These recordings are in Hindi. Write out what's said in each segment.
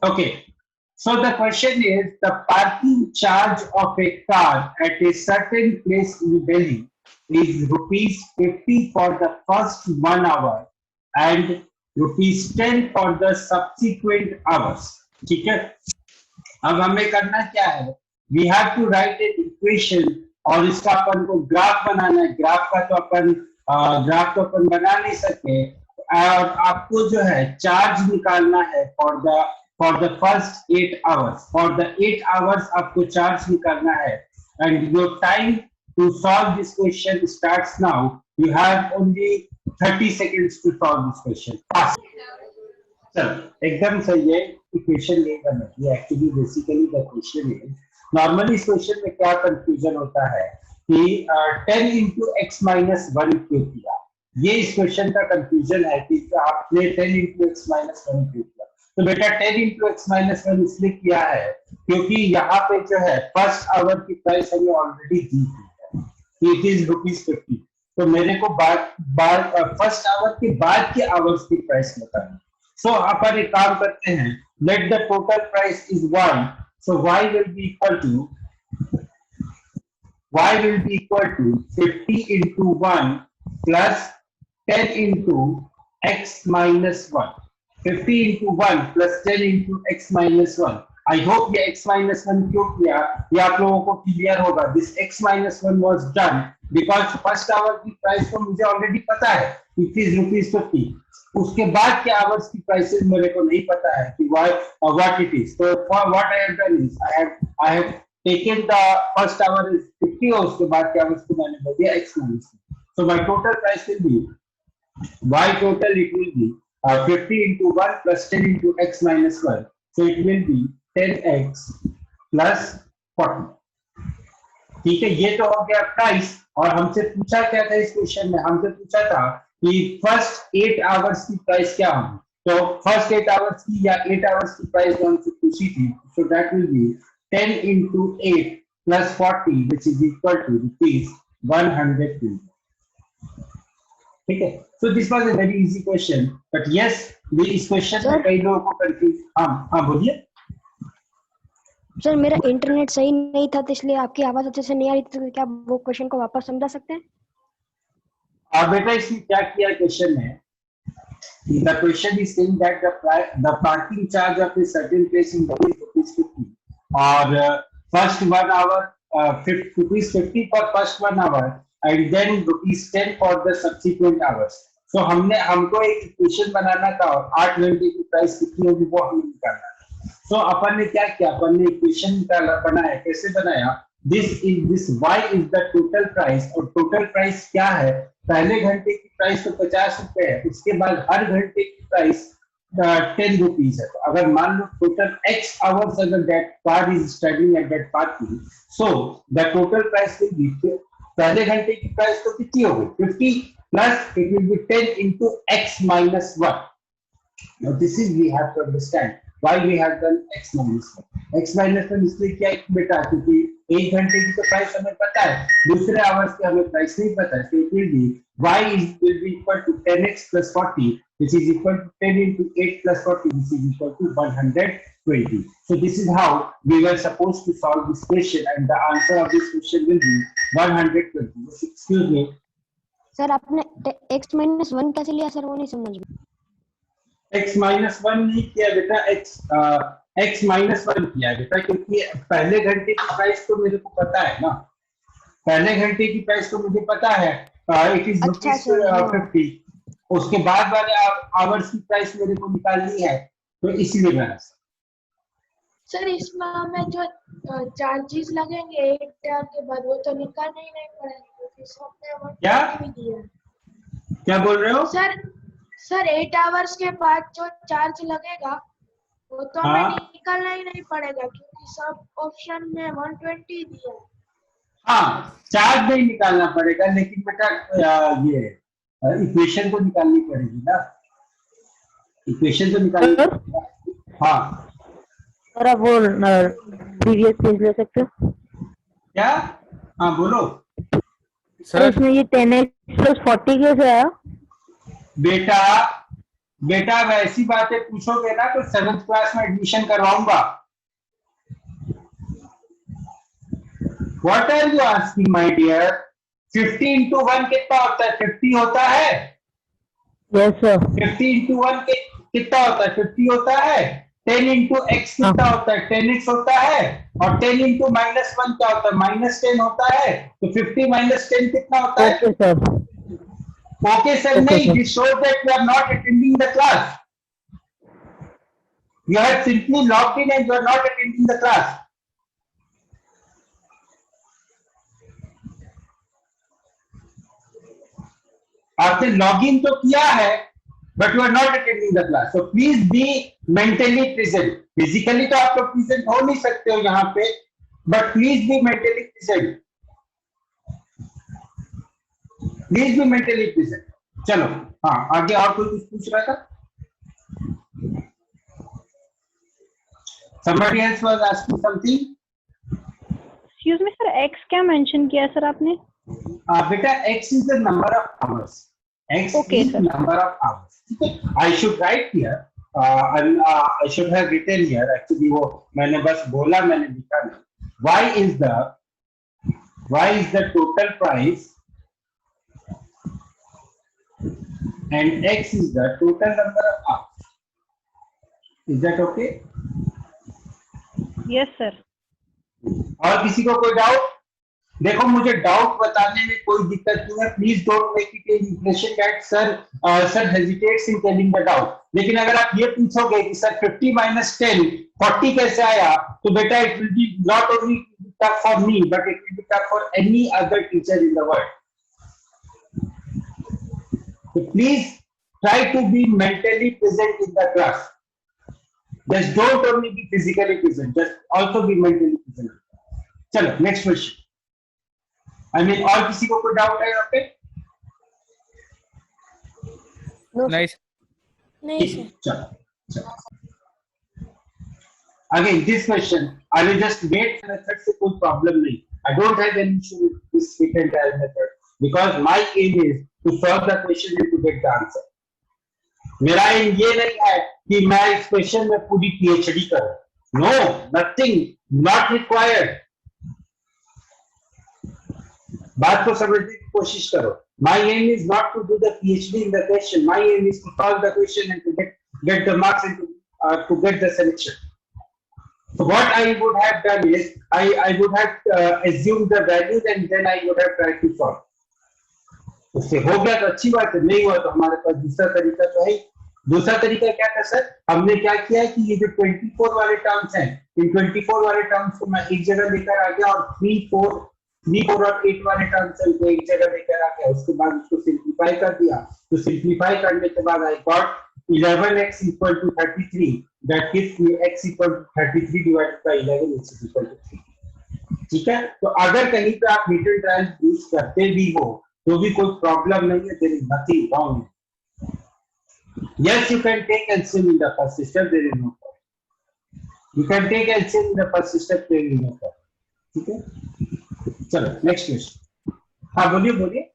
Okay. So the question is the parking charge of a car at a certain place in Delhi is rupees 50 for the first 1 hour and rupees 10 for the subsequent hours. ठीक है. अब हमें करना क्या है? We have to write an equation और इसका अपन को ग्राफ बनाना है. ग्राफ तो अपन बना नहीं सकते. और आपको जो है चार्ज निकालना है for the first 8 hours. For the 8 hours आपको चार्ज निकालना है. And your time to solve this question starts now. You have only 30 seconds to solve this question. Fast. चलो एकदम सही है. इक्वेशन ये करना है. Actually basically the question is normally इस क्वेश्चन में क्या कंफ्यूजन होता है कि 10 into x minus 1 क्यों किया. ये इस क्वेश्चन का कंफ्यूजन है कि आपने 10 into x minus 1 क्यों किया. तो बेटा 10 into x minus 1 इसलिए किया है क्योंकि यहाँ पे जो है फर्स्ट आवर की प्राइस हमें ऑलरेडी दी है. It is ₹50. तो मेरे को फर्स्ट आवर के बाद के आवर्स की प्राइस बतानी. सो अपन एक काम करते हैं. Let the total price is y. So y will be equal to 50 into 1 plus 10 into x minus 1. 50 into 1 plus 10 into x minus 1. I hope ये x minus 1 क्यों किया ये आप लोगों को क्लियर होगा. This x minus 1 was done because first hour की प्राइस तो मुझे ऑलरेडी पता है. It is ₹50. उसके बाद के आवर्स की प्राइसेस मेरे को नहीं पता है कि what it is. So what I have done is I have taken the first hour is 50 और उसके बाद के आवर्स को मैंने बोल दिया x minus 1. So my total price will be y total. It will be 50 into 1 plus 10 into x minus 1. So it will be 10x plus 40. ठीक है. ये तो हो गया प्राइस. और हमसे पूछा क्या था इस क्वेश्चन में? हमसे पूछा था कि फर्स्ट 8 आवर्स की प्राइस क्या होगी. तो फर्स्ट 8 आवर्स की या 8 आवर्स की प्राइस जो हमसे पूछी थी. So that will be 10 into 8 plus 40 which is equal to ₹120. ठीक है. So this was a very easy question, but yes, इस क्वेश्चन में कई लोगों को कंफ्यूज. हाँ बोलिए. सर मेरा इंटरनेट सही नहीं था तो इसलिए आपकी आवाज अच्छे से नहीं आ रही थी. तो क्या वो क्वेश्चन को वापस समझा सकते हैं? बेटा इसमें क्या किया क्वेश्चन में? The question is saying that the parking charge of a certain place in Delhi is ₹50 और first 1 hour ₹50 for first 1 hour and then ₹10 for the subsequent hours. So हमको एक इक्वेशन बनाना था और 8 घंटे की प्राइस कितनी होगी वो हमें निकालना है. So अपन ने क्या किया? अपन ने इक्वेशन बनाया. कैसे बनाया? This y is the total price और टोटल प्राइस क्या है? पहले घंटे की प्राइस तो ₹50 है. उसके बाद हर घंटे की प्राइस ₹10 है. तो अगर मान लो टोटल x आवर्स अगर that car is studying at that parking, so the total price will be पहले घंटे की प्राइस तो कितनी हो गई? 50 plus it will be 10 into x minus 1. Now this is we have to understand why we have done x minus 1. x minus 1 इसलिए क्या है बेटा? क्योंकि एक घंटे की तो प्राइस हमें पता है, दूसरे आवर्स की हमें प्राइस नहीं पता है. So it will be y will be equal to 10x plus 40 which is equal to 10 into 8 plus 40 which is equal to 120. So this is how we were supposed to solve this question and the answer of this question will be 120. Excuse me. Sir आपने x minus 1 कैसे लिया सर? वो नहीं समझ में. x minus 1 नहीं किया बेटा. x minus 1 किया बेटा क्योंकि पहले घंटे की प्राइस तो मेरे को पता है ना. पहले घंटे की प्राइस तो मुझे पता है. It is ₹50. उसके बाद वाले आवर्स की प्राइस मेरे को निकालनी है तो इसीलिए मैंने. सर इसमें हमें जो चार्जेस लगेंगे 8 आवर के बाद वो तो निकालना ही नहीं पड़ेगा. क्या बोल रहे हो? सर 8 आवर्स के बाद जो चार्ज लगेगा वो तो हमें निकालना ही नहीं पड़ेगा क्योंकि सब ऑप्शन में 120 दिया है. हाँ चार्ज नहीं निकालना पड़ेगा लेकिन बेटा ये इक्वेशन तो निकालनी पड़ेगी ना. इक्वेशन तो निकालनी पड़ेगी. हाँ सर आप वो प्रीवियस पेज ले सकते हो क्या? हाँ बोलो सर. इसमें ये 10x plus 40 कैसे आया बेटा? बेटा वैसी बातें पूछोगे ना तो 7th क्लास में एडमिशन करवाऊंगा। What are you asking my dear? 50 into 1 कितना होता है? 50 होता है। Yes sir. 50 into 1 कितना होता है? 50 होता है। 10 into x कितना होता है? 10x होता है। और 10 into -1 क्या होता है? -10 होता है। तो 50 minus 10 कितना होता है? Okay sir. Okay sir Okay, नहीं, sir. this shows that you are not attending the class. You have simply logged in and you are not attending the class. आपने लॉग इन तो किया है but you are not attending the class. So please be mentally present. Physically तो आप लोग प्रेजेंट हो नहीं सकते हो यहाँ पे, but please be mentally present. Please be mentally present. चलो हाँ, आगे और कोई कुछ पूछ रहा था? Somebody else was asking something. Excuse me sir, x क्या मेंशन किया सर आपने? बेटा x is the number of hours. X Okay, is sir. number of hours. I should write here. I should have written here. Actually वो मैंने बस बोला, मैंने लिखा नहीं. Y is the total price and x is the total number of hours. Is that okay? Yes sir. और किसी को कोई डाउट? देखो मुझे डाउट बताने में कोई दिक्कत नहीं है। Please don't make it N impression that sir hesitates in telling the doubt. लेकिन अगर आप ये पूछोगे कि सर 50 minus 10 40 कैसे आया, तो बेटा it will be not only tough for me but it will be tough for any other teacher in the world. So please try to be mentally present in the class. Just don't only be physically present, just also be mentally present. चलो next question. I mean, और किसी को कोई डाउट है यहाँ पे? नहीं नहीं सर। चलो again this question I will just wait method से कोई problem नहीं. I don't have any issue with this fit and trial method because my aim is to solve the question and to get the answer. मेरा एम ये नहीं है कि मैं इस क्वेश्चन में पूरी पीएचडी करूं. No, nothing, not required. बात को समझने की कोशिश करो. My aim is not to do the PhD in the question. My aim is to solve the question and to get the marks and to get the selection. So what I would have done is I would have assumed the values and then I would have tried to solve. उससे हो गया तो अच्छी बात है, नहीं हुआ तो हमारे पास दूसरा तरीका तो है. दूसरा तरीका क्या था सर? हमने क्या किया कि ये जो 24 वाले टर्म्स हैं, इन 24 वाले टर्म्स को मैं एक जगह लेकर आ गया और 3, 4 और 8 वाले टर्म्स को एक जगह लेकर आ गया. उसके बाद उसको सिंप्लीफाई कर दिया. तो सिंप्लीफाई करने के बाद I got 11x equal to 33. That gives me x equal to 33 divided by 11 which is equal to 3. ठीक है. तो अगर कहीं पे आप हिट एंड ट्रायल यूज करते भी हो तो भी कोई प्रॉब्लम नहीं है. There is nothing wrong. Yes, you can take LCM in the first step, there is no problem. You can take LCM in the first step, there is no problem. ठीक है. चलो नेक्स्ट क्वेश्चन. हाँ बोलिए.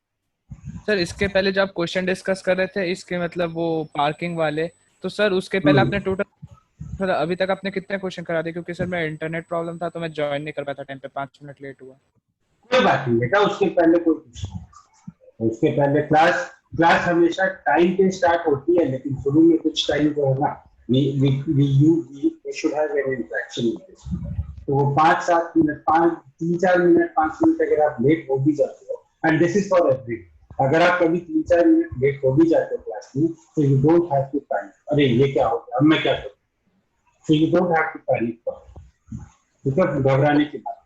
सर इसके पहले जब आप क्वेश्चन डिस्कस कर रहे थे इसके मतलब वो पार्किंग वाले, तो सर उसके पहले आपने टोटल सर अभी तक आपने कितने क्वेश्चन करा दिए? क्योंकि सर मैं इंटरनेट प्रॉब्लम था तो मैं ज्वाइन नहीं कर पाया था टाइम पे, 5 मिनट लेट हुआ. कोई बात नहीं बेटा, उसके पहले कोई कुछ नहीं. उसके पहले क्लास हमेशा टाइम पे स्टार्ट होती है, लेकिन शुरू में कुछ टाइम तो होगा. we should have an interaction with this. तो वो 5-7 मिनट 3-4 मिनट 5 मिनट अगर आप लेट हो भी जाते हो, and this is for every, अगर आप कभी 3-4 मिनट लेट हो भी जाते हो क्लास में, तो you don't have to panic. अरे ये क्या हो गया, अब मैं क्या करूं? So you don't have to panic. ठीक है, घबराने की बात.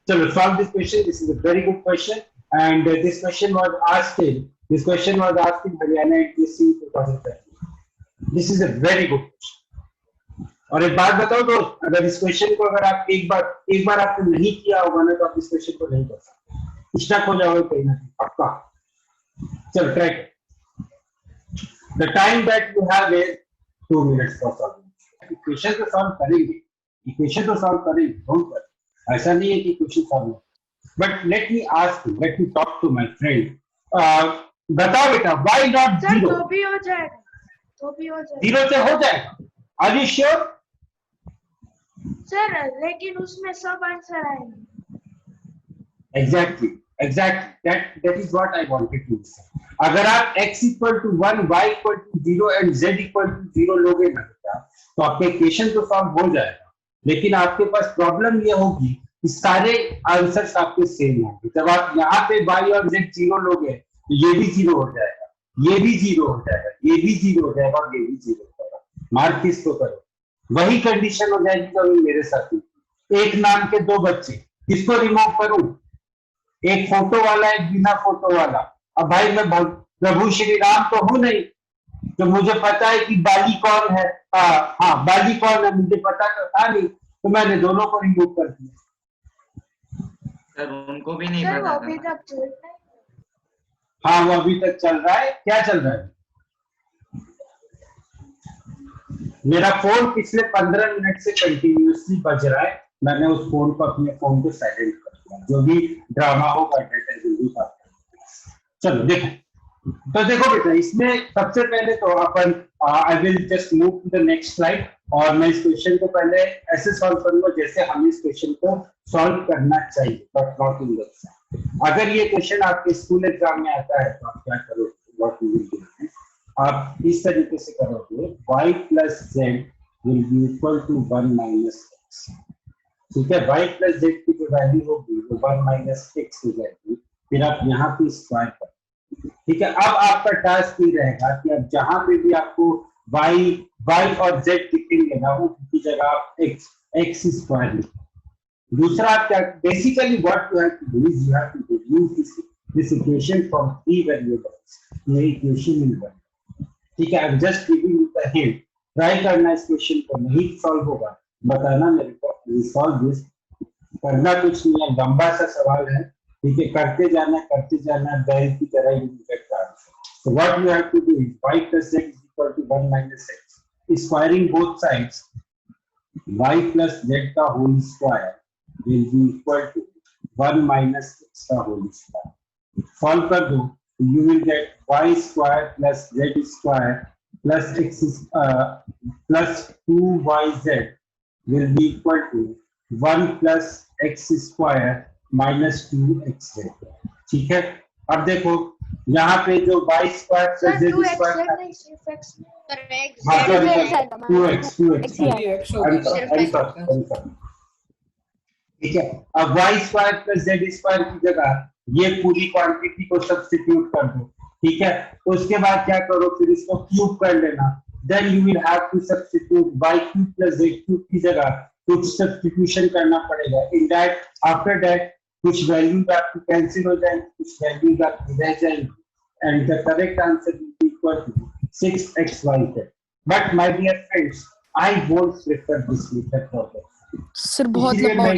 चलो solve this question. This is a very good question and this question was asked in Haryana NTSC 2013. This is a very good question. और एक बात बताओ दोस्त, अगर इस क्वेश्चन को अगर आप एक बार आपने नहीं किया होगा ना, तो आप इस क्वेश्चन को नहीं कर सकते. स्टक हो जाओगे कहीं ना कहीं पक्का. चलो ट्राई करो. The time that you have is 2 minutes for solving. Equation तो सॉल्व करेंगे, डोंट वरी. ऐसा नहीं है कि क्वेश्चन सॉल्व हो. But let me talk to my friend. बताओ बेटा, व्हाई नॉट सर जीरो? तो भी हो जाएगा. तो भी हो जाएगा 0 से हो जाएगा। Are you sure? सर, लेकिन उसमें सब आंसर आएंगे। Exactly that is what I wanted to say. अगर आप x equal to 1, y equal to 0 and z equal to 0 लोगे ना बेटा, तो आपके इक्वेशन तो सॉल्व हो जाएगा, लेकिन आपके पास प्रॉब्लम ये होगी कि सारे आंसर्स आपके सेम होंगे। जब आप यहाँ पे y और z 0 लोगे तो ये भी 0 हो जाएगा, ये भी 0 हो जाएगा, ये भी 0 हो जाएगा और ये भी 0 हो जाएगा। मार्क किसको करो? वही कंडीशन हो जाएगी तो मेरे साथ एक नाम के दो बच्चे, किसको रिमूव करूं? एक फोटो वाला, एक बिना फोटो वाला। अब भाई मैं प्रभु श्री राम तो हूं नहीं, तो मुझे पता है कि बाली कौन है। हाँ बाली कौन है मुझे पता तो था नहीं, तो मैंने दोनों को रिमूव कर दिया। सर उनको भी नहीं सर वो पता अभी था। तक चल रहा है। हाँ वो अभी तक चल रहा है। क्या चल रहा है? मेरा फोन पिछले 15 मिनट से कंटिन्यूअसली बज रहा है। मैंने उस फोन को अपने फोन को साइलेंट कर दिया। जो भी ड्रामा होगा डेटा जल्दी बात करेंगे। चलो देखो, तो देखो बेटा, इसमें सबसे पहले तो अपन I will just move to the next slide, और मैं इस क्वेश्चन को पहले ऐसे सॉल्व करूंगा जैसे हम इस क्वेश्चन को सॉल्व करना चाहिए, बट नॉट इन द। अगर ये क्वेश्चन आपके स्कूल एग्जाम में आता है तो आप क्या करोगे? व्हाट यू विल डू, आप इस तरीके से करोगे, y plus z will be equal to 1 minus x। ठीक है, y plus z की जो वैल्यू होगी वो 1 minus x हो जाएगी, फिर आप यहाँ पे स्क्वायर करें। ठीक है, अब आपका टास्क ये रहेगा कि अब जहां पे भी आपको y और z दिखेंगे ना, वो की जगह आप x स्क्वायर लिखें। दूसरा आप क्या, basically what you have to do is you have to reduce this equation from 3 variables to equation in one. ठीक है, I am just giving you the hint. Try करना इस क्वेश्चन को, नहीं सॉल्व होगा बताना मेरे को। सॉल्व दिस, करना कुछ नहीं है, लंबा सा सवाल है। ठीक है, करते जाना बैल की तरह ही निकलता है। So what you have to do is y plus z is equal to 1 minus x. Squaring both sides, y plus z का whole square will be equal to 1 minus x का whole square. Solve कर दो, you will get y square plus z square plus x plus 2yz will be equal to 1 plus x square minus 2xz। ठीक है, अब देखो यहाँ पे जो y square plus z square, हाँ सॉरी 2x ठीक है। अब y square plus z square की जगह ये पूरी क्वांटिटी को सब्स्टिट्यूट कर दो। ठीक है, उसके बाद क्या करो, फिर इसको क्यूब कर लेना। Then you will have to substitute y cube plus z cube की जगह कुछ सब्स्टिट्यूशन करना पड़ेगा। इन दैट आफ्टर दैट कुछ वैल्यूज आपकी कैंसिल हो जाएंगी, कुछ वैल्यूज आपकी रह जाएंगी, and the correct answer will be equal to 6xyz। But my dear friends, I won't prefer this method for that. Sir बहुत लंबा,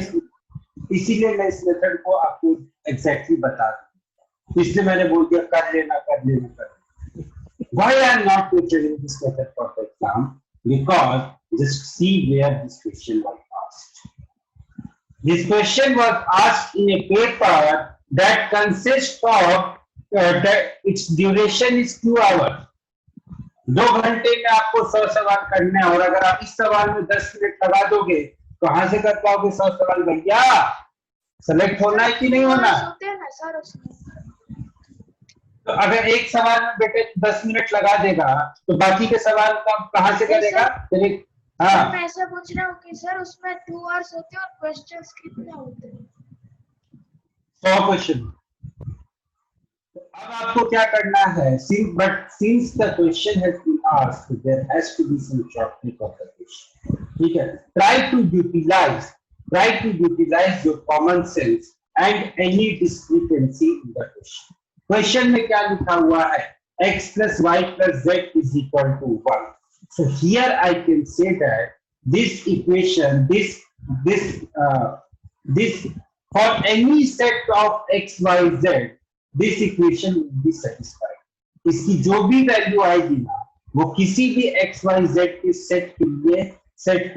इसीलिए मैं इस मेथड को आपको एग्जैक्टली बता दूं, इसलिए मैंने बोल दिया कर लेना। Why I am not preparing this method for the exam? Because just see where this question was asked. This question was asked in a paper that consists of that its duration is 2 hours. 2 घंटे में आपको 100 सवाल करने हैं, और अगर आप इस सवाल में 10 मिनट लगा दोगे तो कहां से कर पाओगे 100 सवाल? भैया सेलेक्ट होना है कि नहीं होना? तो अगर एक सवाल में बेटे 10 मिनट लगा देगा तो बाकी के सवाल का कहां से करेगा? हाँ, मैं ऐसा पूछ रहा हूँ कि सर उसमें 2 आवर्स होते हैं और क्वेश्चंस कितने होते हैं? 100 क्वेश्चन। अब आपको क्या करना है, since the question has been asked, there has to be some shortcut of the question. ठीक है, try to utilize your common sense and any discrepancy in the question. Question में क्या लिखा हुआ है? x plus y plus z is equal to 1. So here I can say that this equation, this for any set of x, y, z, this equation will be satisfied. इसकी जो भी वैल्यू आएगी ना, वो किसी भी x, y, z के सेट के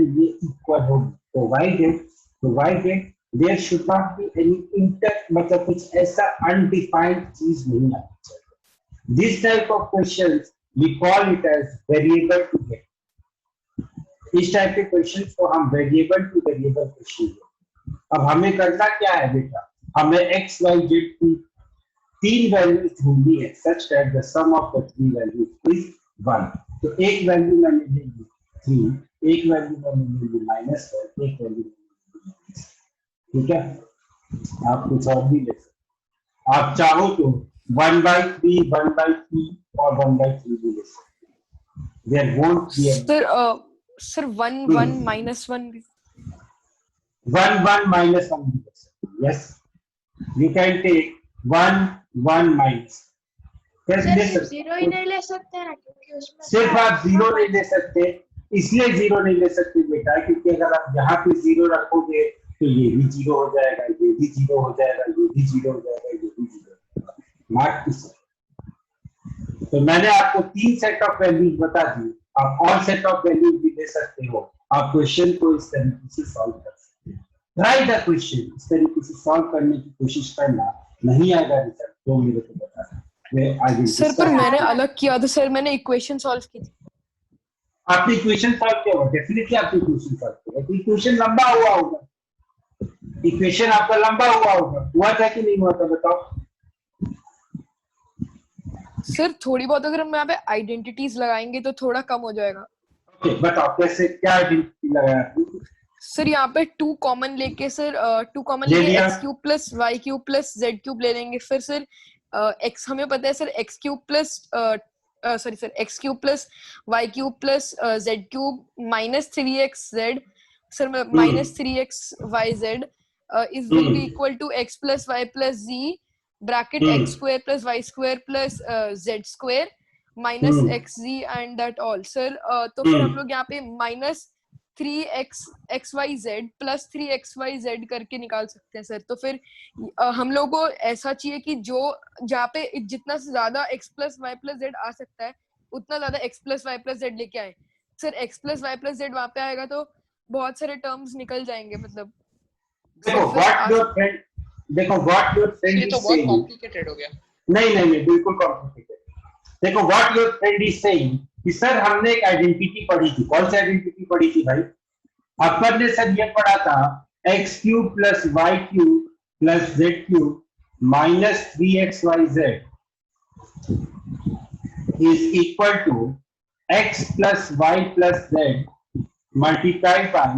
लिए इक्वल होगी। Provided there should not be any मतलब कुछ ऐसा undefined चीज नहीं आनी चाहिए। This type of questions we call it as variable to get. इस टाइप के क्वेश्चन को हम वेरिएबल टू वेरिएबल क्वेश्चन। अब हमें करना क्या है बेटा, हमें x y z की तीन वैल्यूज ढूंढनी है such that the sum of the three values is 1। तो एक वैल्यू मैंने ले ली 3, एक वैल्यू मैंने ले ली -1, एक वैल्यू, ठीक है। आप कुछ और भी ले सकते, आप चाहो तो 1/3, 1/3 और 1/3 भी ले सकते। देयर वोंट बी सर 1 1 -1 1 1 -1 भी ले सकते। Yes, you can take 1 1 minus. कैसे ले सर सकते? जीरो ही नहीं ले सकते ना, क्योंकि उसमें सिर्फ आप जीरो नहीं ले सकते, इसलिए जीरो नहीं ले सकते बेटा क्योंकि अगर आप यहाँ पे जीरो रखोगे तो ये भी जीरो हो जाएगा, ये भी जीरो हो जाएगा, ये भी जीरो हो जाएगा, ये भी जीरो हो जाएगा। मार्क किस? तो मैंने आपको 3 सेट ऑफ वैल्यूज बता दी, आप और सेट ऑफ वैल्यूज भी ले सकते हो। आप क्वेश्चन को इस तरीके से सॉल्व कर सकते हो। ट्राई द क्वेश्चन, इस तरीके से सॉल्व करने की कोशिश करना। नहीं आएगा रिजल्ट तो मेरे को बताना, मैं आगे। सर पर मैंने अलग किया था सर, मैंने इक्वेशन सॉल्व की थी। आपने इक्वेशन सॉल्व किया होगा, डेफिनेटली आपने इक्वेशन सॉल्व किया, तो इक्वेशन लंबा हुआ होगा, इक्वेशन आपका लंबा हुआ था कि नहीं हुआ था बताओ। सर थोड़ी बहुत अगर हम यहाँ पे आइडेंटिटीज लगाएंगे तो थोड़ा कम हो जाएगा। ओके बताओ कैसे, क्या आइडेंटिटी लगाया आपने? सर यहाँ पे 2 कॉमन लेके सर 2 कॉमन ले लेके लिया। x³ + y³ + z³ ले लेंगे। फिर सर x हमें पता है sir x³ + sorry sir x³ + y³ + z³ - 3xz sir -3xyz is will be equal to x + y + z bracket x² + y² + z² minus xz and that all sir. तो फिर हम लोग यहाँ पे -3xyz + 3xyz करके निकाल सकते हैं सर। तो फिर हम लोग को ऐसा चाहिए कि जो जहाँ पे जितना से ज्यादा x + y + z आ सकता है उतना ज्यादा x + y + z लेके आए। सर x + y + z वहां पे आएगा तो बहुत सारे टर्म्स निकल जाएंगे, मतलब देखो व्हाट योर फ्रेंड, देखो what your friend is saying, complicated हो गया। नहीं बिल्कुल कॉम्प्लिकेटेड। देखो what your friend is saying कि सर हमने एक आइडेंटिटी पढ़ी थी। कौन सी आइडेंटिटी पढ़ी थी भाई? अपन ने सर ये पढ़ा था x³ + y³ + z³ - 3xyz is equal to x + y + z multiplied by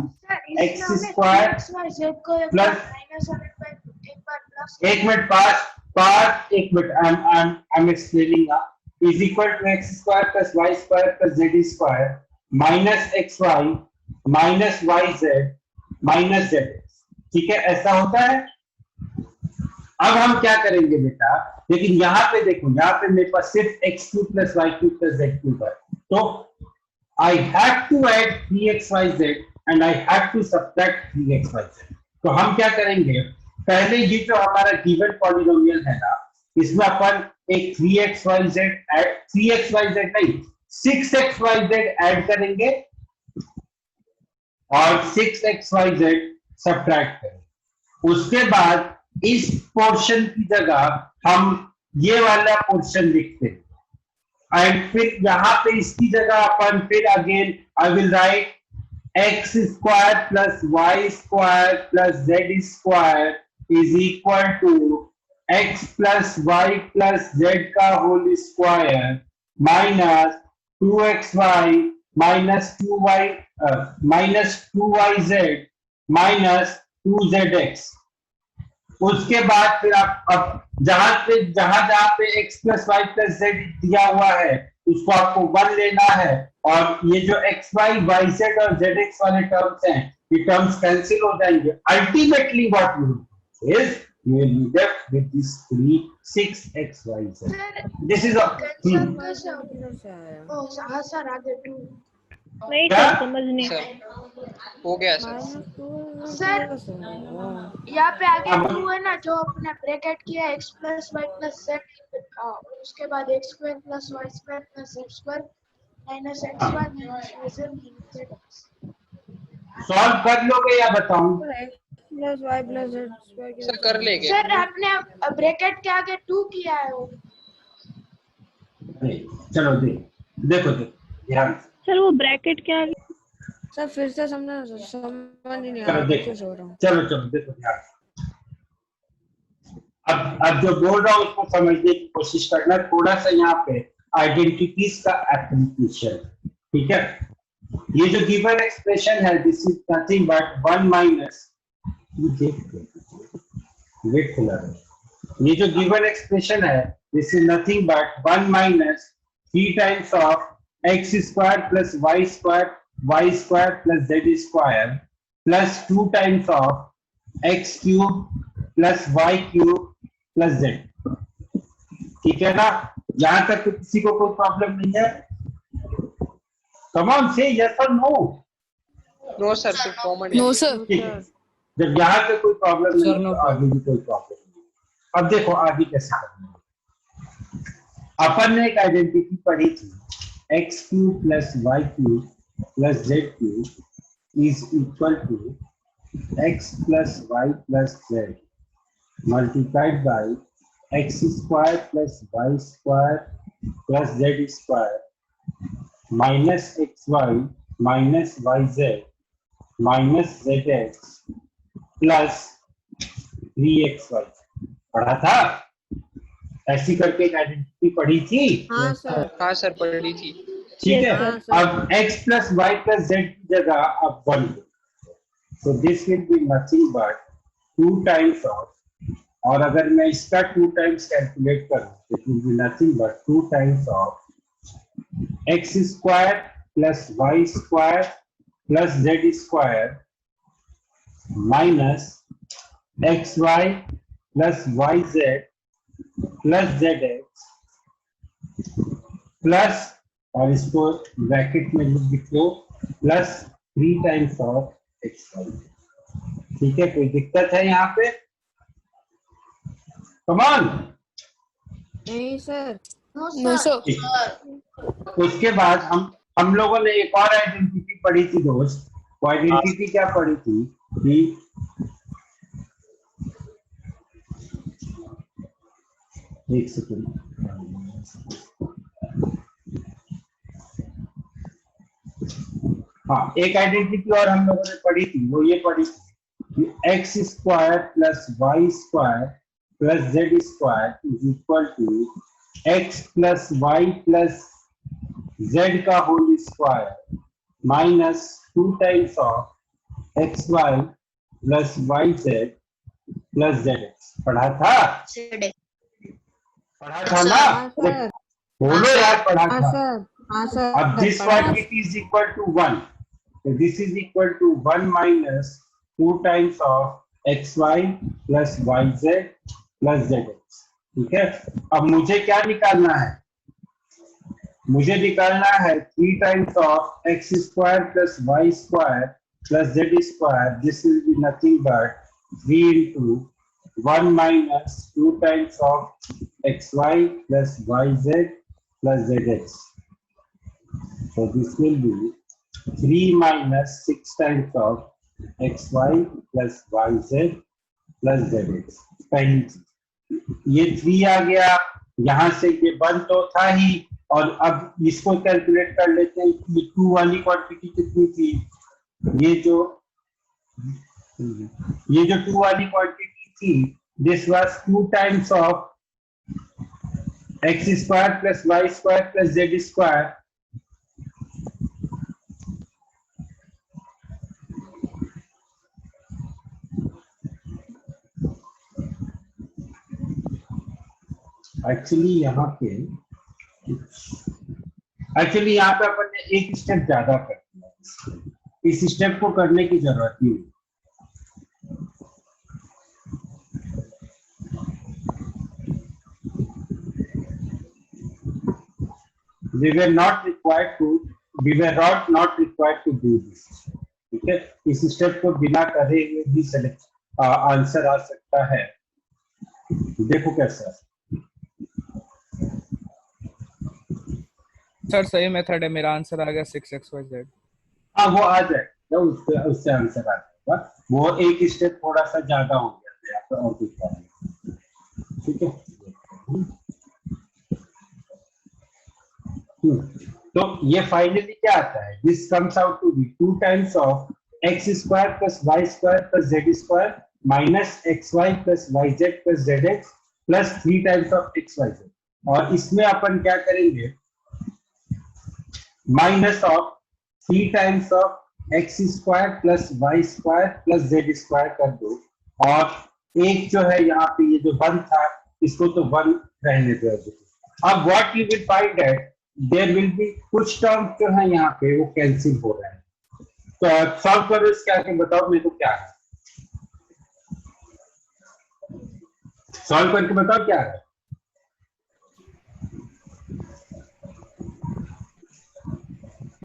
x² plus एक मिनट पास एक minute I'm explaining now is equal to x² + y² + z² minus xy minus yz minus zx। ठीक है, ऐसा होता है। अब हम क्या करेंगे बेटा, लेकिन यहाँ पे देखो, यहाँ पे मेरे पास सिर्फ x³ + y³ + z³ है, तो I had to add 3xyz and I had to subtract 3xyz। तो हम क्या करेंगे, पहले ये जो हमारा गिवन पॉलिनोमियल है ना, इसमें अपन एक 3xyz नहीं 6xyz ऐड करेंगे और 6xyz सब्ट्रैक्ट करेंगे। उसके बाद इस पोर्शन की जगह हम ये वाला पोर्शन लिखते हैं एंड फिर यहाँ पे इसकी जगह अपन फिर again I will write x² + y² + z² is equal to x + y + z का whole square minus 2xy minus 2yz minus 2zx। उसके बाद फिर आप अब जहां पे x + y + z दिया हुआ है उसको आपको 1 लेना है और ये जो xy yz और zx वाले टर्म्स हैं ये टर्म्स कैंसिल हो जाएंगे। Ultimately what you is you will be left with this 6xyz। this is a sir आगे 2 नहीं क्या? सर समझ नहीं। हो गया सर। सर यहाँ पे आगे 2 है ना, जो अपने ब्रैकेट किया x + y + z, उसके बाद x² + y² + z² minus xy minus yz minus zx। Solve कर लोगे या बताऊं? सर कर लेंगे। सर आपने ब्रैकेट के आगे 2 किया है वो। चलो देख, देखो देखो ध्यान से, सर वो ब्रैकेट क्या है? सर फिर से समझ ही नहीं आ चलो रहा, देखो, कंफ्यूज हो रहा हूँ। चलो चलो देखो ध्यान से। अब जो बोल रहा हूँ उसको समझने की कोशिश करना, थोड़ा सा यहाँ पे आइडेंटिटीज का एप्लीकेशन, ठीक है। ये जो गिवन एक्सप्रेशन है, this is nothing but 1 minus, wait खुला है, ये जो गिवन एक्सप्रेशन है this is nothing but 1 minus 3 times of X square plus Y square plus Z square plus 2 times of X cube plus Y cube plus Z. ठीक है ना, यहां तक तो किसी को कोई प्रॉब्लम नहीं है? कम ऑन से यस और नो। नो सर, सिर्फ कॉमन नो सर। ठीक है, जब यहाँ पे कोई प्रॉब्लम नहीं है तो आगे भी कोई प्रॉब्लम नहीं। अब देखो आगे कैसे करना है। अपन ने एक आइडेंटिटी पढ़ी थी, X cube plus Y cube plus Z cube is equal to x plus Y plus Z multiplied by X square plus Y square plus Z square minus X Y minus Y Z minus Z X plus 3xy। पढ़ा था? ऐसी करके एक आइडेंटिटी पढ़ी थी। हाँ सर। हाँ सर, पढ़ी थी। ठीक है, हाँ, सर। अब x plus Y plus Z की जगह अब 1, so this will be nothing but 2 times of, और अगर मैं इसका 2 टाइम्स कैलकुलेट करूं it will be nothing but 2 times of x square plus Y square plus Z square minus X Y plus Y Z plus Z X plus, और इसको ब्रैकेट में लिख दो, plus 3 times of x Y. ठीक है, कोई दिक्कत है यहाँ पे? कमान। नहीं सर। No sir. उसके बाद हम लोगों ने एक और आइडेंटिटी पढ़ी थी दोस्त। वो आइडेंटिटी क्या पढ़ी थी कि एक सेकंड, हाँ एक आइडेंटिटी और हम लोगों ने पढ़ी थी, वो ये पढ़ी थी कि x square plus Y square plus Z square is equal to x plus Y plus z का whole square minus 2 times of x Y plus Y Z plus Z x. पढ़ा था? पढ़ा था ना? बोलो यार, पढ़ा था। अब this quantity is equal to 1, so this is equal to 1 minus 2 times of xy plus yz plus zx। ठीक है, अब मुझे क्या निकालना है? मुझे निकालना है 3 times of x square plus y square plus z square, this will be nothing but 3 into 1 minus 2 times of xy plus yz plus zx, so this will be 3 minus 6 times of xy plus yz plus zx। पहली चीज, ये 3 आ गया, यहां से ये 1 तो था ही, और अब इसको कैलकुलेट कर लेते हैं कि 2 वाली क्वांटिटी कितनी थी। ये जो 2 वाली क्वांटिटी थी, this was 2 times of X square plus Y square plus Z square actually यहाँ पे अपन ने एक स्टेप ज्यादा कर दिया, इस स्टेप को करने की जरूरत नहीं। we were not required to do this। ठीक है, इस स्टेप को बिना करे हुए भी आंसर आ सकता है। देखो कैसा सर सही मेथड है, मेरा आंसर आ गया 6xyz। हाँ वो आ जाएगा, उससे आंसर आ जाएगा। वो एक स्टेप थोड़ा सा ज्यादा हो गया था यहाँ पे, और कुछ नहीं। ठीक है, तो ये फाइनली क्या आता है, this comes out to be 2 times of X square plus Y square plus Z square minus X Y plus Y Z plus Z X plus 3 times of x Y Z. और इसमें अपन क्या करेंगे, minus of 3 times of X square plus Y square plus Z square कर दो, और एक जो है यहाँ पे ये जो 1 था इसको तो 1 रहने दो। अब what you will find that there will be कुछ टर्म जो है यहाँ पे वो कैंसिल हो रहा है। तो सॉल्व करो इसके आगे, बताओ मेरे को क्या है, सॉल्व करके बताओ क्या है।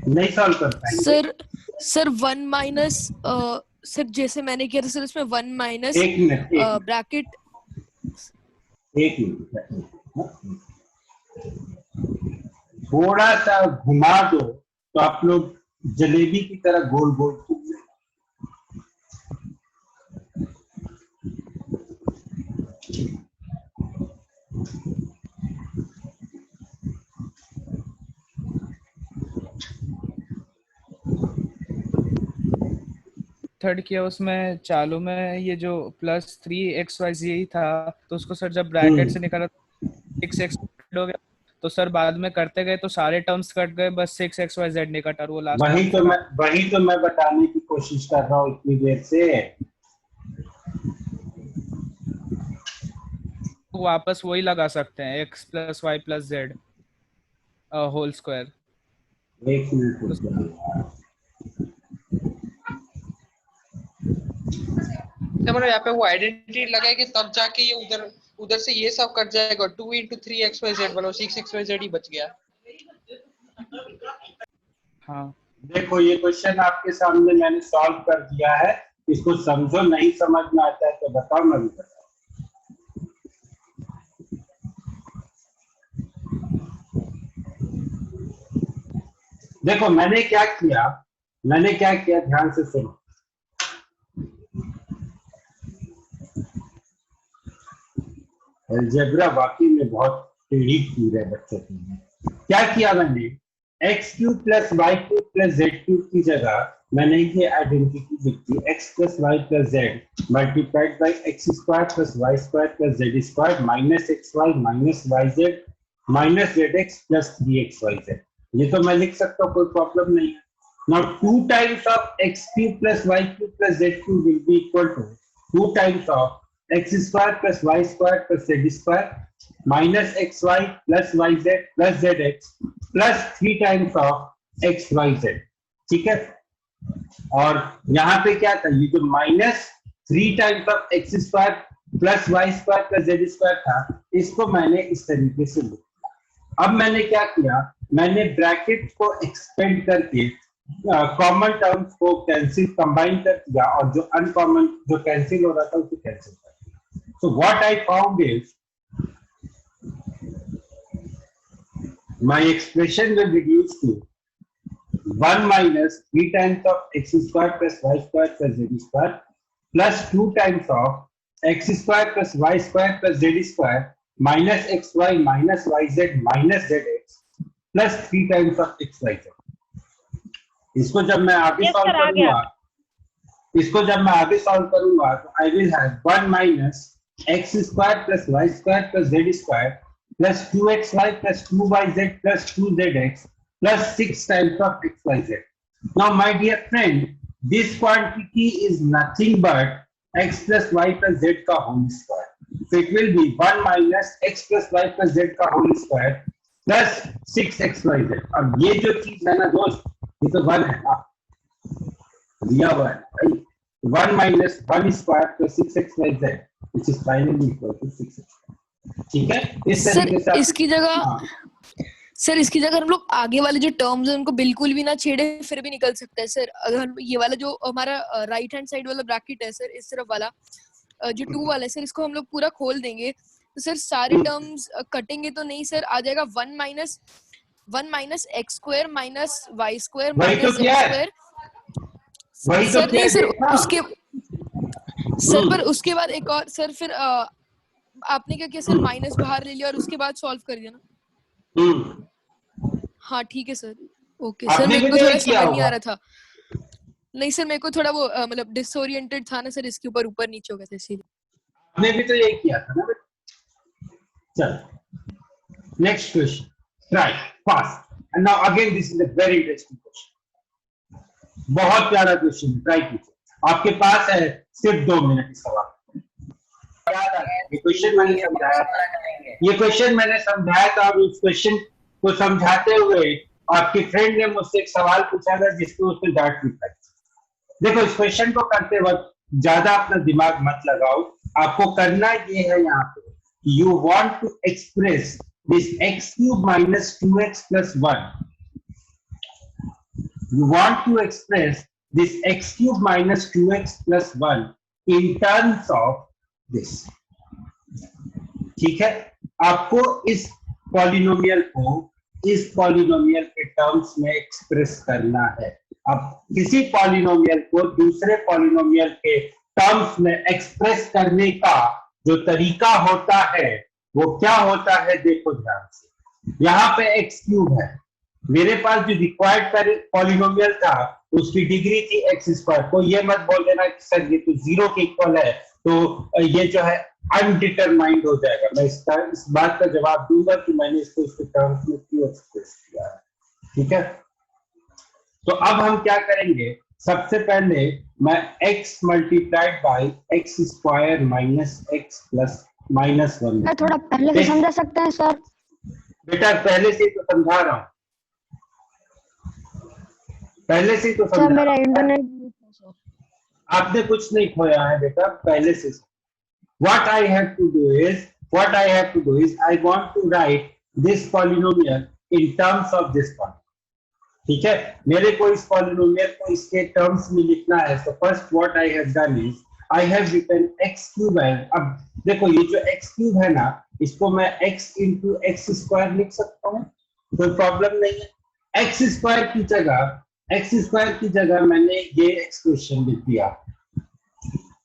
नहीं सॉल्व कर पाएंगे सर 1 माइनस सर जैसे मैंने किया था सर, इसमें 1 माइनस एक मिनट ब्रैकेट। एक मिनट थोड़ा सा घुमा दो तो आप लोग जलेबी की तरह गोल गोल घूम जाएंगे। थर्ड किया उसमें चालू में ये जो प्लस 3xyz यही था, तो उसको सर जब ब्रैकेट से निकाला 6x हो गया, तो सर बाद में करते गए तो सारे टर्म्स कट गए, बस 6xyz नहीं कटा, और वो लास्ट वही तो मैं बताने की कोशिश कर रहा हूँ इतनी देर से। तो वापस वही लगा सकते हैं x plus Y plus Z whole square. एक मिनट मतलब यहाँ पे वो आइडेंटिटी लगाएंगे तब जाके ये उधर से ये सब कट जाएगा। 2 into 3xyz बोलो 6xyz ही बच गया। हाँ देखो ये क्वेश्चन आपके सामने मैंने सॉल्व कर दिया है, इसको समझो, नहीं समझ में आता है तो बताओ, मैं भी बताऊं। देखो मैंने क्या किया ध्यान से सुनो। अलजेब्रा वाकई में बहुत टेढ़ी चीज है बच्चों के लिए। क्या किया मैंने, X cube plus Y cube plus Z cube की जगह मैंने ये आइडेंटिटी लिखी, X plus Y plus Z multiplied by X square plus Y square plus Z square minus X Y minus Y Z minus Z X plus 3xyz। ये तो मैं लिख सकता हूँ, कोई प्रॉब्लम नहीं है। Now 2 times of x cube plus y cube plus z cube will be equal to 2 times of x square plus y square plus z square minus xy plus yz plus zx plus 3 times of xyz। ठीक है, और यहाँ पे क्या था, ये जो minus 3 times of x square plus y square plus z square था, इसको मैंने इस तरीके से लिखा। अब मैंने क्या किया, मैंने ब्रैकेट को एक्सपेंड करके कॉमन टर्म्स को कैंसिल कंबाइन कर दिया, और जो अनकॉमन जो कैंसिल हो रहा था उसे कैंसिल कर दिया। So what I found is my expression will reduce to 1 minus 3 times of x square plus y square plus z square plus 2 times of x square plus y square plus z square minus xy minus yz minus zx plus 3 times of xyz। इसको जब मैं आगे सॉल्व करूंगा तो I will have 1 minus x square plus y square plus z square plus 2xy plus 2yz plus 2zx plus 6 times of xyz। Now my dear friend, this quantity is nothing but x plus y plus z का whole square, so it will be 1 minus x plus y plus z का whole square plus 6xyz। अब ये जो चीज है ना दोस्त, ये तो 1 है ना, दिया हुआ है 1 minus 1 square plus 6xyz which is finally equal to 6x। ठीक है, इस तरीके से इसकी जगह हम लोग आगे वाले जो टर्म्स हैं उनको बिल्कुल भी ना छेड़े फिर भी निकल सकता है सर। अगर हम ये वाला जो हमारा राइट हैंड साइड वाला ब्रैकेट है सर, इस तरफ वाला जो 2 वाला है सर, इसको हम लोग पूरा खोल देंगे तो सर सारे टर्म्स कटेंगे तो नहीं सर, आ जाएगा 1 minus x square minus y square minus z square। Sir नहीं सर, पर उसके बाद एक और सर, फिर आपने क्या किया सर, माइनस बाहर ले लिया और उसके बाद सॉल्व कर दिया ना। हाँ ठीक है सर। ओके आपने सर, मेरे भी को तो थोड़ा यही किया समझ नहीं आ होगा। रहा था। नहीं सर, मेरे को थोड़ा वो मतलब डिसओरिएंटेड था ना सर, इसके ऊपर ऊपर नीचे हो गया था इसीलिए। आपने भी तो यही किया था ना बेटा। चलो next question, try fast and now again this is a very interesting question, बहुत प्यारा क्वेश्चन, ट्राई कीजिए। आपके पास है सिर्फ 2 मिनट इस सवाल। ये क्वेश्चन मैंने समझाया था, ये क्वेश्चन मैंने समझाया था, और उस क्वेश्चन को समझाते हुए आपके फ्रेंड ने मुझसे एक सवाल पूछा था जिसको उसने डांट लिखा। देखो इस क्वेश्चन को करते वक्त ज्यादा अपना दिमाग मत लगाओ, आपको करना ये है यहाँ पे, you want to express this x cube minus 2x plus 1, you want to express this x cube minus 2x plus 1 in terms of this, ठीक है। आपको इस पॉलिनोमियल को इस पॉलिनोमियल के टर्म्स में एक्सप्रेस करना है। अब किसी पॉलिनोमियल को दूसरे पॉलिनोमियल के टर्म्स में एक्सप्रेस करने का जो तरीका होता है वो क्या होता है, देखो ध्यान से। यहाँ पे एक्स क्यूब है, मेरे पास जो रिक्वायर्ड पॉलिनोमियल था उसकी डिग्री थी एक्स स्क्वायर। को ये मत बोल देना कि सर ये तो 0 के इक्वल है, तो ये जो है अनडिटरमाइंड हो जाएगा। मैं इस बात का जवाब दूंगा कि मैंने इसको इसके टर्म्स में क्यों एक्सप्रेस किया है, ठीक है। तो अब हम क्या करेंगे, सबसे पहले मैं x multiplied by X square minus x plus minus 1। मैं थोड़ा पहले से समझा सकते हैं सर? बेटा पहले से तो समझा रहा हूँ, पहले से तो सर समझा। मेरा इंटरनेट, आपने कुछ नहीं खोया है बेटा, पहले से। What I have to do is I want to write this polynomial in terms of this one, ठीक है। मेरे को इस पॉलिनोमियल को इसके टर्म्स में लिखना है। So first what I have done is I have written x cube है। अब देखो ये जो x cube है ना, इसको मैं x into x स्क्वायर लिख सकता हूँ, कोई प्रॉब्लम नहीं है। x स्क्वायर की जगह मैंने ये एक्सप्रेशन लिख दिया,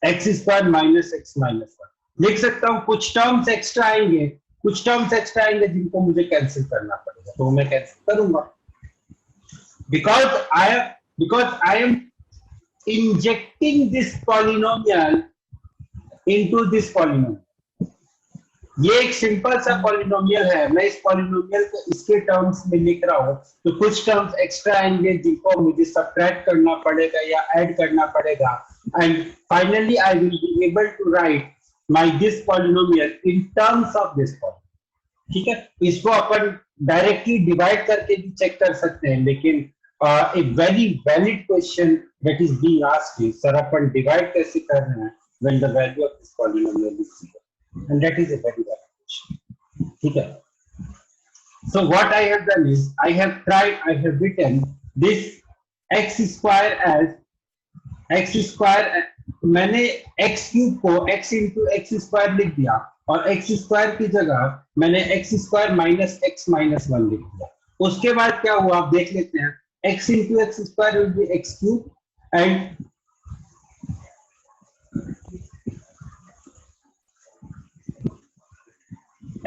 x square minus x minus 1 लिख सकता हूँ। कुछ टर्म्स एक्स्ट्रा आएंगे जिनको मुझे कैंसिल करना पड़ेगा, तो मैं कैंसिल करूंगा। because I am injecting this polynomial into this polynomial। ये एक सिंपल सा पॉलिनोमियल है, मैं इस पॉलिनोमियल को इसके टर्म्स में लिख रहा हूँ, तो कुछ टर्म्स एक्स्ट्रा आएंगे जिनको मुझे सब्ट्रैक्ट करना पड़ेगा या ऐड करना पड़ेगा, and finally I will be able to write my this polynomial in terms of this polynomial, ठीक है। इसको अपन डायरेक्टली डिवाइड करके भी चेक कर सकते हैं, लेकिन a very valid question that is being asked is, sir upon divide कैसे कर रहे हैं when the value of this polynomial is 0, and that is a very valid question, ठीक है। So what I have done is I have written this x square as x square, मैंने x क्यूब को x into x स्क्वायर लिख दिया, और x स्क्वायर की जगह मैंने x square minus x minus 1 लिख दिया। उसके बाद क्या हुआ आप देख लेते हैं, x into x square will be x cube and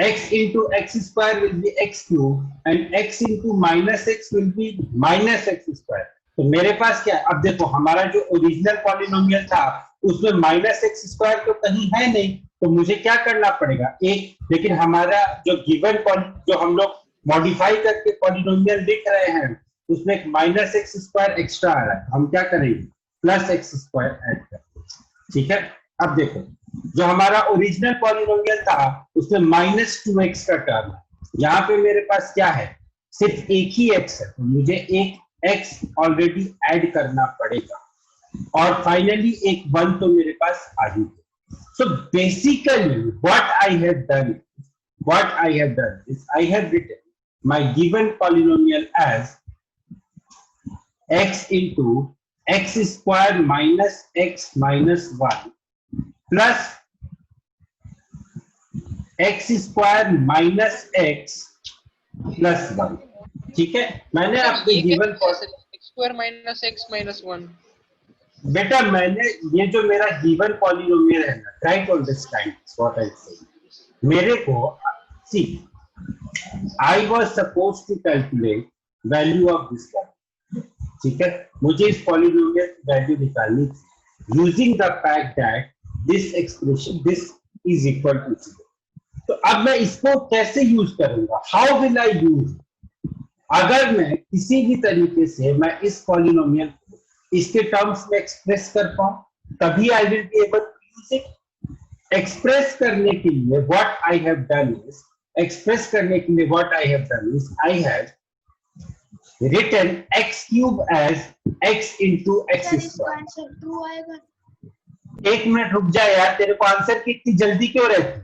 x into x square will be x cube and x into minus x will be minus x square। तो मेरे पास क्या है, अब देखो हमारा जो ओरिजिनल पॉलिनोमियल था उसमें माइनस एक्स स्क्वायर तो कहीं है नहीं, तो मुझे क्या करना पड़ेगा एक, लेकिन हमारा जो गिवन जो हम लोग मॉडिफाई करके पॉलिनोमियल लिख रहे हैं उसमें एक माइनस एक्स स्क्वायर एक्स्ट्रा आ रहा है, हम क्या करेंगे प्लस एक्स स्क्वायर ऐड करेंगे, ठीक है। अब देखो जो हमारा ओरिजिनल पॉलिनोमियल था उसमें माइनस 2x का टर्म है, यहाँ पे मेरे पास क्या है सिर्फ एक ही x है, तो मुझे एक x ऑलरेडी ऐड करना पड़ेगा, और फाइनली एक 1 तो मेरे पास आ ही गया। So basically what I have done is I have written my given polynomial as x into x square minus x minus 1 plus x square minus x plus 1, ठीक है। मैंने आपके given x square minus x minus 1, बेटा मैंने ये जो मेरा गिवन पॉलिनोमियल है ना, try to understand what I say. मेरे को see I was supposed to calculate value of this value. ठीक है, मुझे इस पॉलिनोमियल की वैल्यू निकालनी थी using the fact that this expression this is equal to 0। तो अब मैं इसको कैसे यूज करूंगा, हाउ विल आई यूज? अगर मैं किसी भी तरीके से मैं इस पॉलिनोमियल को इसके टर्म्स में एक्सप्रेस कर पाऊं तभी I will be able to use it. Express करने के लिए what I have done is I have written x cube as x into x sir इसका square। आंसर 2 आएगा। एक मिनट रुक जा यार, तेरे को आंसर की इतनी जल्दी क्यों रहती है?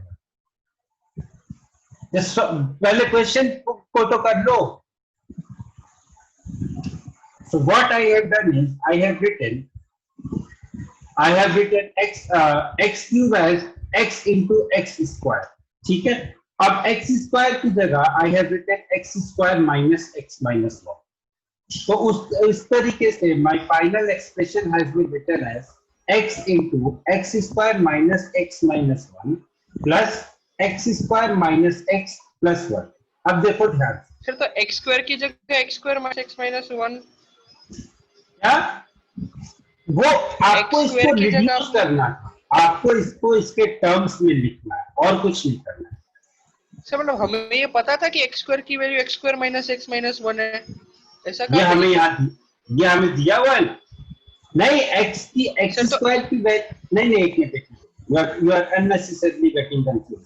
पहले क्वेश्चन को तो कर लो। So what I have done is I have written x cube as x into x square। ठीक है, अब x स्क्वायर की जगह I have written x square minus x minus 1। तो उस तरीके से my final expression has been written as x into x square minus x minus 1 plus x square minus x plus 1। अब देखो ध्यान सर, तो x स्क्वायर की जगह x square minus x minus 1 क्या, वो आपको x स्क्वायर इसको की जगह रिड्यूस करना है, आपको इसको इसके टर्म्स में लिखना है और कुछ नहीं करना है। सर मतलब हमें ये पता था कि x स्क्वायर की value x square minus x minus 1 है, ऐसा ये कहाँ हमें पे? ये हमें दिया हुआ है नहीं, x की x सर, तो- स्क्वायर की वैल्यू नहीं एक minute, you are unnecessarily getting confuse.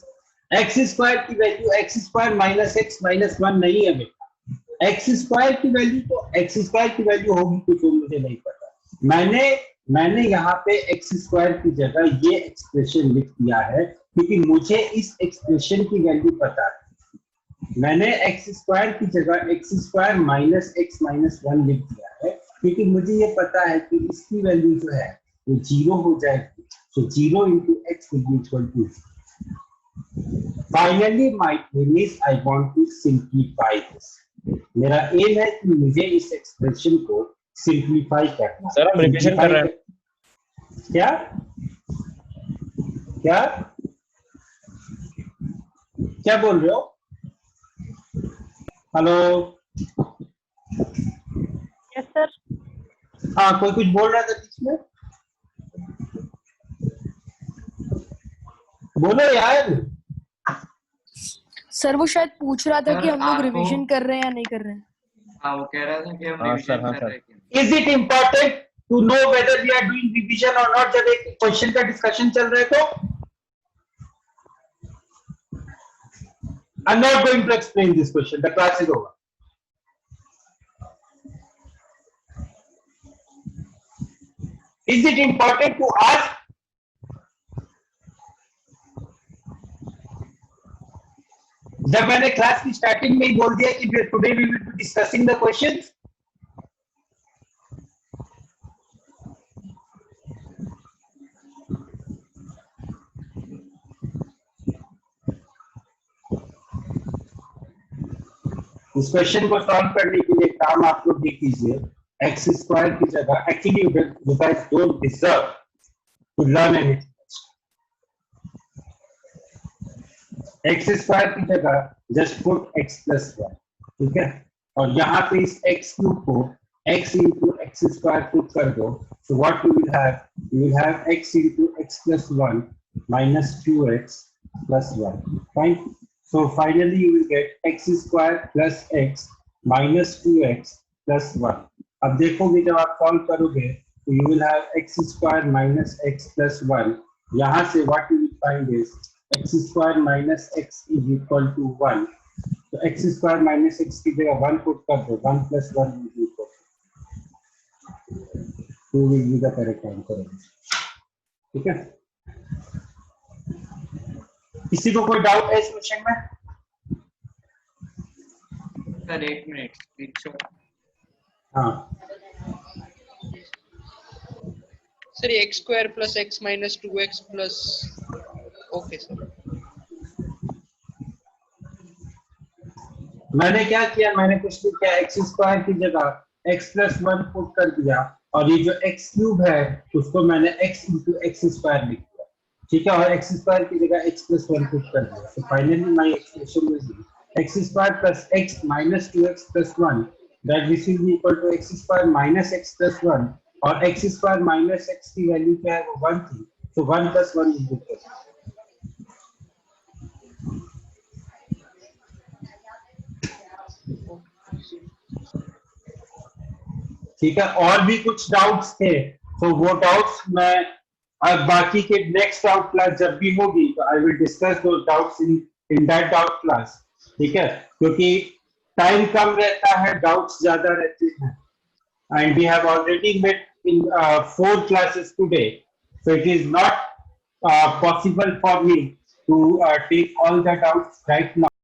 x square की value x square minus x minus 1 नहीं है बेटा। x स्क्वायर की वैल्यू तो x स्क्वायर की वैल्यू होगी कुछ, मुझे नहीं पता। मैंने यहाँ पे x स्क्वायर की जगह ये एक्सप्रेशन लिख दिया है क्योंकि मुझे इस एक्सप्रेशन की वैल्यू पता है। मैंने x स्क्वायर की जगह x square minus x minus 1 लिख दिया है क्योंकि मुझे ये पता है कि इसकी वैल्यू जो है वो 0 हो जाएगी। So 0 into x will be equal to 0। Finally, my aim is I want to simplify this। मेरा एम है कि मुझे इस एक्सप्रेशन को सिंप्लीफाई करना। सर हम रिवीजन कर रहे हैं। क्या क्या क्या बोल रहे हो? Hello, yes sir. हाँ कोई कुछ बोल रहा था बीच में, बोलो यार। सर वो शायद पूछ रहा था कि हम लोग रिवीजन कर रहे हैं या नहीं कर रहे हैं। हाँ वो कह रहा था कि हम हाँ रिवीजन सर, हाँ कर रहे सर। हैं। Is it important to know whether we are doing revision और नॉट जब एक क्वेश्चन का डिस्कशन चल रहा है तो? I am not going to explain this question, the class is over. Is it important to ask? जब मैंने क्लास की स्टार्टिंग में ही बोल दिया कि today we will be discussing the questions. इस क्वेश्चन को सॉल्व करने के लिए काम आप लोग देख लीजिए। एक्स स्क्वायर की जगह actually you guys don't deserve to learn anything. X square की जगह जस्ट पुट एक्स प्लस 1, ठीक है, और यहाँ पे इस एक्स क्यूब को x into x square put कर दो। So what you will have x into x plus 1 minus 2x plus 1। Fine, so finally you will get x square plus x minus 2x plus 1। अब देखोगे जब आप सॉल्व करोगे तो you will have x square minus x plus 1। यहाँ से what you will find is x square minus x is equal to 1। तो x square minus x की जगह 1 पुट कर दो, 1 plus 1 will be equal to 2 will be the correct answer। ठीक है, किसी को कोई डाउट है इस क्वेश्चन में? सर एक मिनट स्क्रीनशॉट। हाँ सर ये x square plus x minus 2x plus, okay sir. मैंने क्या किया, मैंने कुछ नहीं किया, एक्स स्क्वायर की जगह x प्लस 1 पुट कर दिया और ये जो x क्यूब है उसको मैंने x इंटू एक्स स्क्वायर लिख दिया। ठीक है, और x स्क्वायर की जगह x प्लस 1 पुट कर दिया। तो finally my expression is x square plus x minus 2x plus 1 that this will be equal to x square minus x plus 1 और x square minus x की वैल्यू क्या है वो 1 थी, so 1 plus 1 is equal to ठीक है। और भी कुछ डाउट्स थे तो वो डाउट्स मैं अब बाकी के नेक्स्ट डाउट क्लास जब भी होगी तो I will discuss those doubts in that doubt class, ठीक है, क्योंकि टाइम कम रहता है, डाउट्स ज्यादा रहते हैं, and we have already met in 4 classes today, so it is not possible for me to take all the doubts right now.